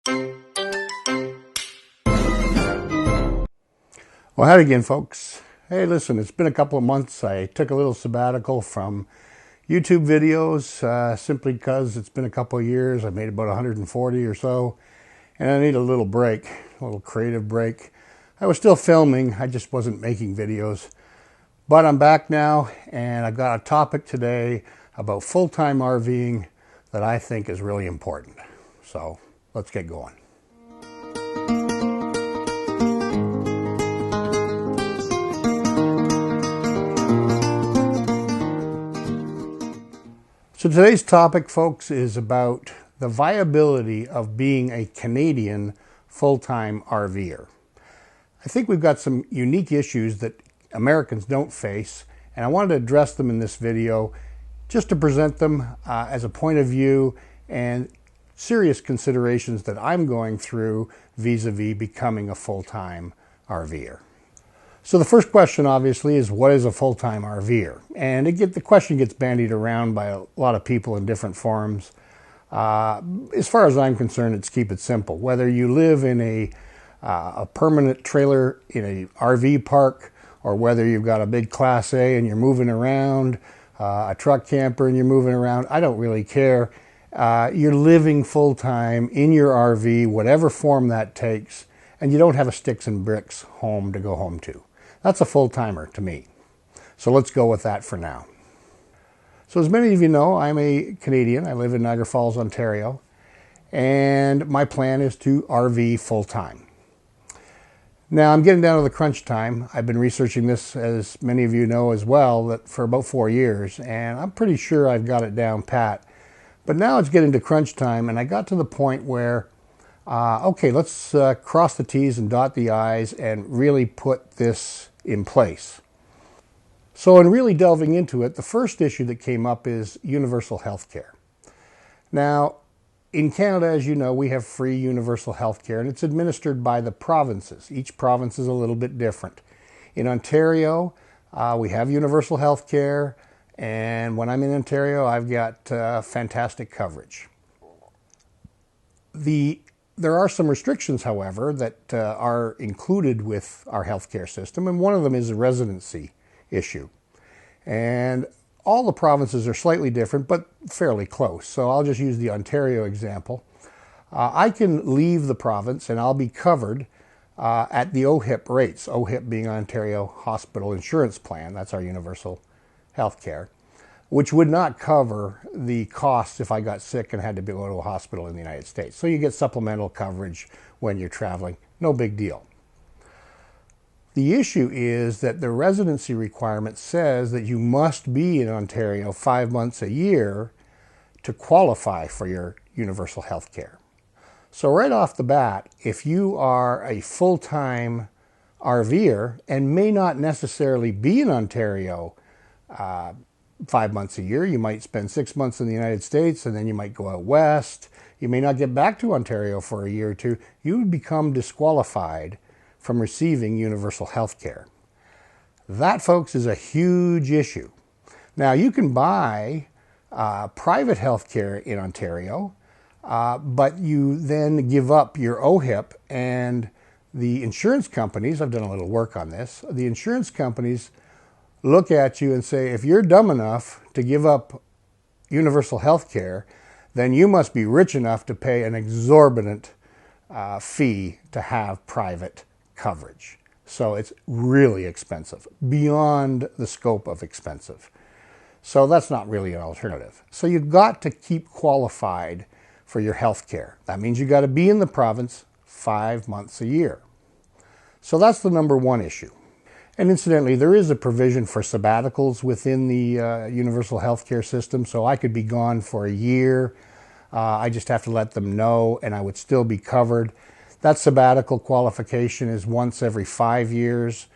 Well, howdy again, folks. Hey, listen, it's been a couple of months. I took a little sabbatical from YouTube videos simply because it's been a couple of years. I made about 140 or so, and I need a little break, a little creative break. I was still filming, I just wasn't making videos. But I'm back now, and I've got a topic today about full-time RVing that I think is really important. So let's get going. So today's topic, folks, is about the viability of being a Canadian full-time RVer. I think we've got some unique issues that Americans don't face, and I wanted to address them in this video just to present them as a point of view and serious considerations that I'm going through vis-a-vis becoming a full-time RVer. So the first question, obviously, is what is a full-time RVer? And the question gets bandied around by a lot of people in different forums. As far as I'm concerned, it's keep it simple. Whether you live in a permanent trailer in a RV park, or whether you've got a big Class A and you're moving around, a truck camper and you're moving around, I don't really care. You're living full-time in your RV, whatever form that takes, and you don't have a sticks and bricks home to go home to. That's a full-timer to me. So let's go with that for now. So as many of you know, I'm a Canadian. I live in Niagara Falls, Ontario, and my plan is to RV full-time. Now I'm getting down to the crunch time. I've been researching this, as many of you know as well, that for about 4 years, and I'm pretty sure I've got it down pat. But now it's getting to crunch time, and I got to the point where okay, let's cross the T's and dot the I's and really put this in place. So in really delving into it, the first issue that came up is universal health care. Now, in Canada, as you know, we have free universal health care, and it's administered by the provinces. Each province is a little bit different. In Ontario, we have universal health care, and when I'm in Ontario, I've got fantastic coverage. There are some restrictions, however, that are included with our healthcare system, and one of them is a residency issue. And all the provinces are slightly different, but fairly close. So I'll just use the Ontario example. I can leave the province and I'll be covered at the OHIP rates, OHIP being Ontario Hospital Insurance Plan. That's our universal healthcare, which would not cover the costs if I got sick and had to go to a hospital in the United States. So you get supplemental coverage when you're traveling. No big deal. The issue is that the residency requirement says that you must be in Ontario 5 months a year to qualify for your universal health care. So right off the bat, if you are a full-time RVer and may not necessarily be in Ontario 5 months a year, you might spend 6 months in the United States and then you might go out west. You may not get back to Ontario for a year or two. You would become disqualified from receiving universal health care. That, folks, is a huge issue. Now, you can buy private health care in Ontario, but you then give up your OHIP, and the insurance companies, I've done a little work on this, the insurance companies look at you and say, if you're dumb enough to give up universal health care, then you must be rich enough to pay an exorbitant fee to have private coverage. So it's really expensive, beyond the scope of expensive. So that's not really an alternative. So you've got to keep qualified for your health care. That means you've got to be in the province 5 months a year. So that's the number one issue. And incidentally, there is a provision for sabbaticals within the universal healthcare system, so I could be gone for a year. I just have to let them know, and I would still be covered. That sabbatical qualification is once every 5 years.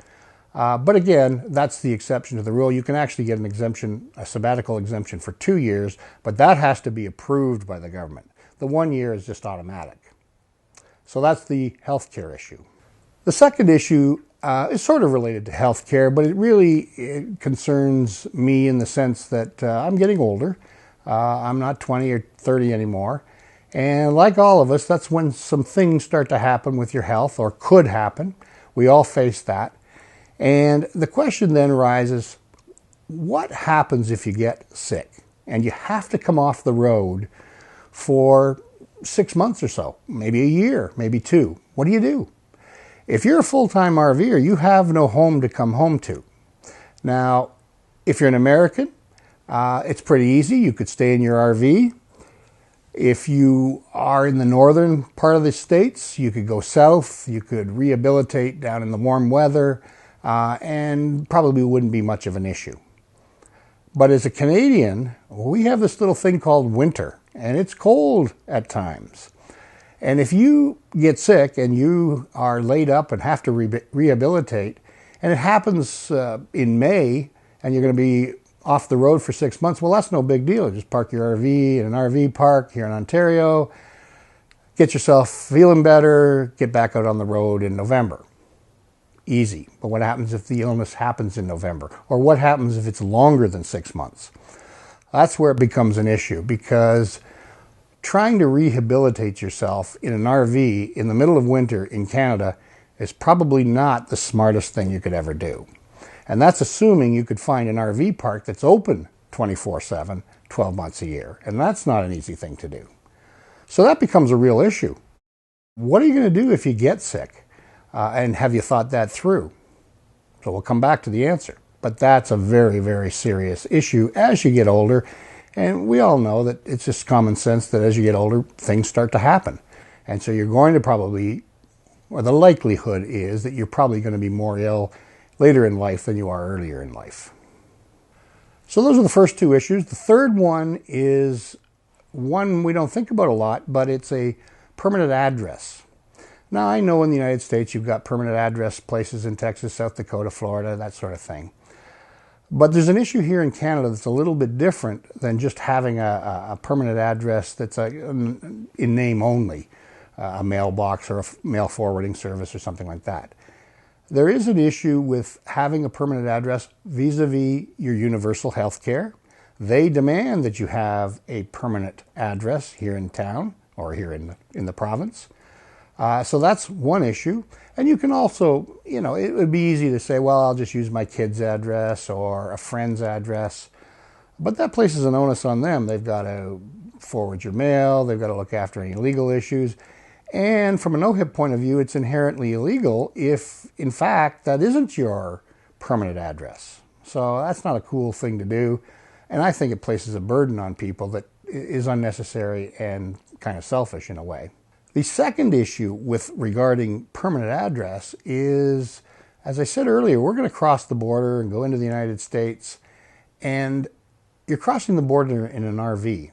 But again, that's the exception to the rule. You can actually get an exemption, a sabbatical exemption for 2 years, but that has to be approved by the government. The 1 year is just automatic. So that's the healthcare issue. The second issue is sort of related to healthcare, but it concerns me in the sense that I'm getting older. I'm not 20 or 30 anymore. And like all of us, that's when some things start to happen with your health, or could happen. We all face that. And the question then arises, what happens if you get sick and you have to come off the road for 6 months or so, maybe a year, maybe 2? What do you do? If you're a full-time RVer, you have no home to come home to. Now, if you're an American, it's pretty easy. You could stay in your RV. If you are in the northern part of the States, you could go south. You could rehabilitate down in the warm weather, and probably wouldn't be much of an issue. But as a Canadian, we have this little thing called winter, and it's cold at times. And if you get sick and you are laid up and have to rehabilitate, and it happens in May, and you're going to be off the road for 6 months, well, that's no big deal. Just park your RV in an RV park here in Ontario, get yourself feeling better, get back out on the road in November. Easy. But what happens if the illness happens in November? Or what happens if it's longer than 6 months? That's where it becomes an issue, because trying to rehabilitate yourself in an RV in the middle of winter in Canada is probably not the smartest thing you could ever do. And that's assuming you could find an RV park that's open 24/7, 12 months a year. And that's not an easy thing to do. So that becomes a real issue. What are you going to do if you get sick? And have you thought that through? So we'll come back to the answer. But that's a very, very serious issue as you get older. And we all know that it's just common sense that as you get older, things start to happen. And so you're going to probably, or the likelihood is that you're probably going to be more ill later in life than you are earlier in life. So those are the first two issues. The third one is one we don't think about a lot, but it's a permanent address. Now, I know in the United States you've got permanent address places in Texas, South Dakota, Florida, that sort of thing. But there's an issue here in Canada that's a little bit different than just having a permanent address that's in name only, a mailbox or a mail forwarding service or something like that. There is an issue with having a permanent address vis-a-vis your universal health care. They demand that you have a permanent address here in town or here in the province. So that's one issue. And you can also, it would be easy to say, well, I'll just use my kid's address or a friend's address. But that places an onus on them. They've got to forward your mail. They've got to look after any legal issues. And from an OHIP point of view, it's inherently illegal if, in fact, that isn't your permanent address. So that's not a cool thing to do. And I think it places a burden on people that is unnecessary and kind of selfish in a way. The second issue with regarding permanent address is, as I said earlier, we're going to cross the border and go into the United States, and you're crossing the border in an RV.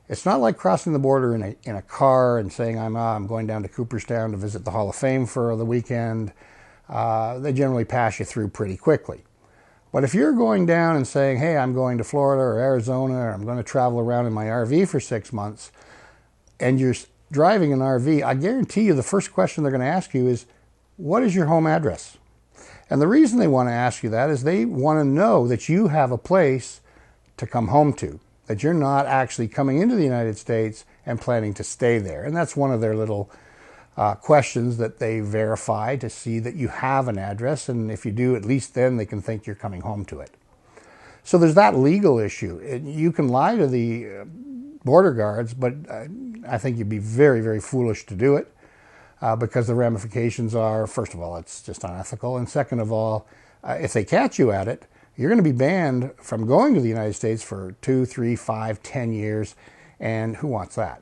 It's not like crossing the border in a car and saying, I'm going down to Cooperstown to visit the Hall of Fame for the weekend. They generally pass you through pretty quickly. But if you're going down and saying, hey, I'm going to Florida or Arizona, or I'm going to travel around in my RV for 6 months, and you're driving an RV, I guarantee you the first question they're going to ask you is, what is your home address? And the reason they want to ask you that is they want to know that you have a place to come home to, that you're not actually coming into the United States and planning to stay there. And that's one of their little questions that they verify to see that you have an address. And if you do, at least then they can think you're coming home to it. So there's that legal issue. You can lie to the border guards, but I think you'd be very, very foolish to do it because the ramifications are, first of all, it's just unethical. And second of all, if they catch you at it, you're going to be banned from going to the United States for 2, 3, 5, 10 years. And who wants that?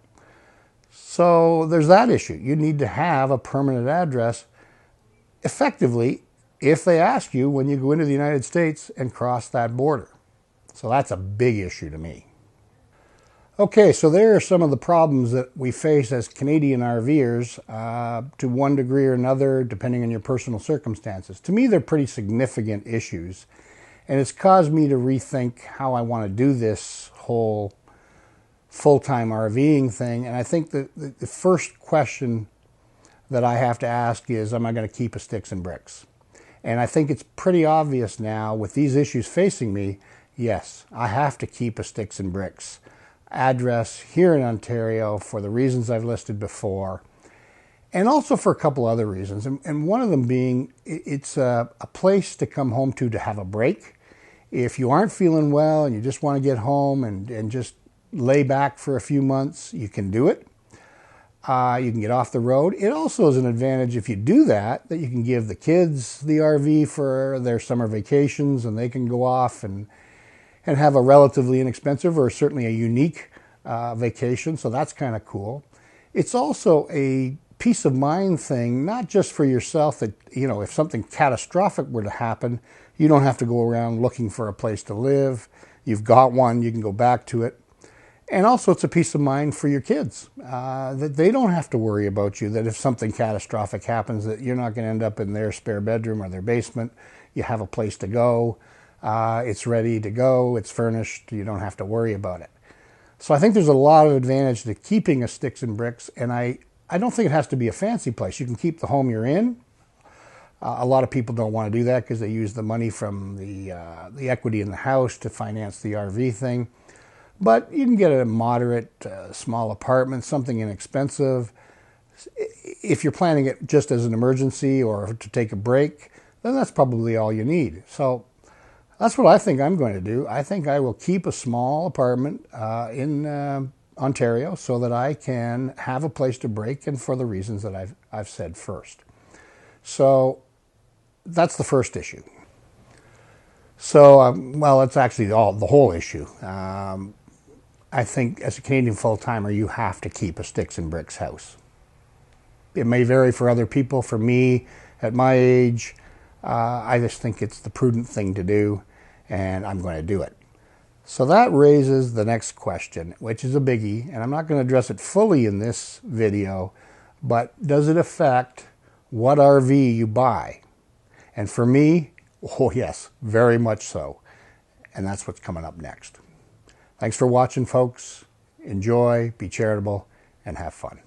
So there's that issue. You need to have a permanent address effectively if they ask you when you go into the United States and cross that border. So that's a big issue to me. Okay, so there are some of the problems that we face as Canadian RVers to one degree or another, depending on your personal circumstances. To me, they're pretty significant issues, and it's caused me to rethink how I want to do this whole full-time RVing thing. And I think that the first question that I have to ask is, am I going to keep a sticks and bricks? And I think it's pretty obvious now with these issues facing me, yes, I have to keep a sticks and bricks. address here in Ontario for the reasons I've listed before, and also for a couple other reasons. And one of them being it's a place to come home to have a break. If you aren't feeling well and you just want to get home and just lay back for a few months, you can do it. You can get off the road. It also is an advantage if you do that you can give the kids the RV for their summer vacations, and they can go off and have a relatively inexpensive or certainly a unique vacation. So that's kind of cool. It's also a peace of mind thing, not just for yourself that, you know, if something catastrophic were to happen, you don't have to go around looking for a place to live. You've got one, you can go back to it. And also it's a peace of mind for your kids, that they don't have to worry about you, that if something catastrophic happens, that you're not going to end up in their spare bedroom or their basement. You have a place to go. It's ready to go. It's furnished. You don't have to worry about it. So I think there's a lot of advantage to keeping a sticks and bricks, and I don't think it has to be a fancy place. You can keep the home you're in. A lot of people don't want to do that because they use the money from the equity in the house to finance the RV thing. But you can get a moderate, small apartment, something inexpensive. If you're planning it just as an emergency or to take a break, then that's probably all you need. So that's what I think I'm going to do. I think I will keep a small apartment in Ontario so that I can have a place to break, and for the reasons that I've said first. So that's the first issue. So, well, it's actually the whole issue. I think as a Canadian full-timer, you have to keep a sticks and bricks house. It may vary for other people. For me, at my age, I just think it's the prudent thing to do, and I'm going to do it. So that raises the next question, which is a biggie, and I'm not going to address it fully in this video, but does it affect what RV you buy? And for me, oh yes, very much so. And that's what's coming up next. Thanks for watching, folks. Enjoy, be charitable, and have fun.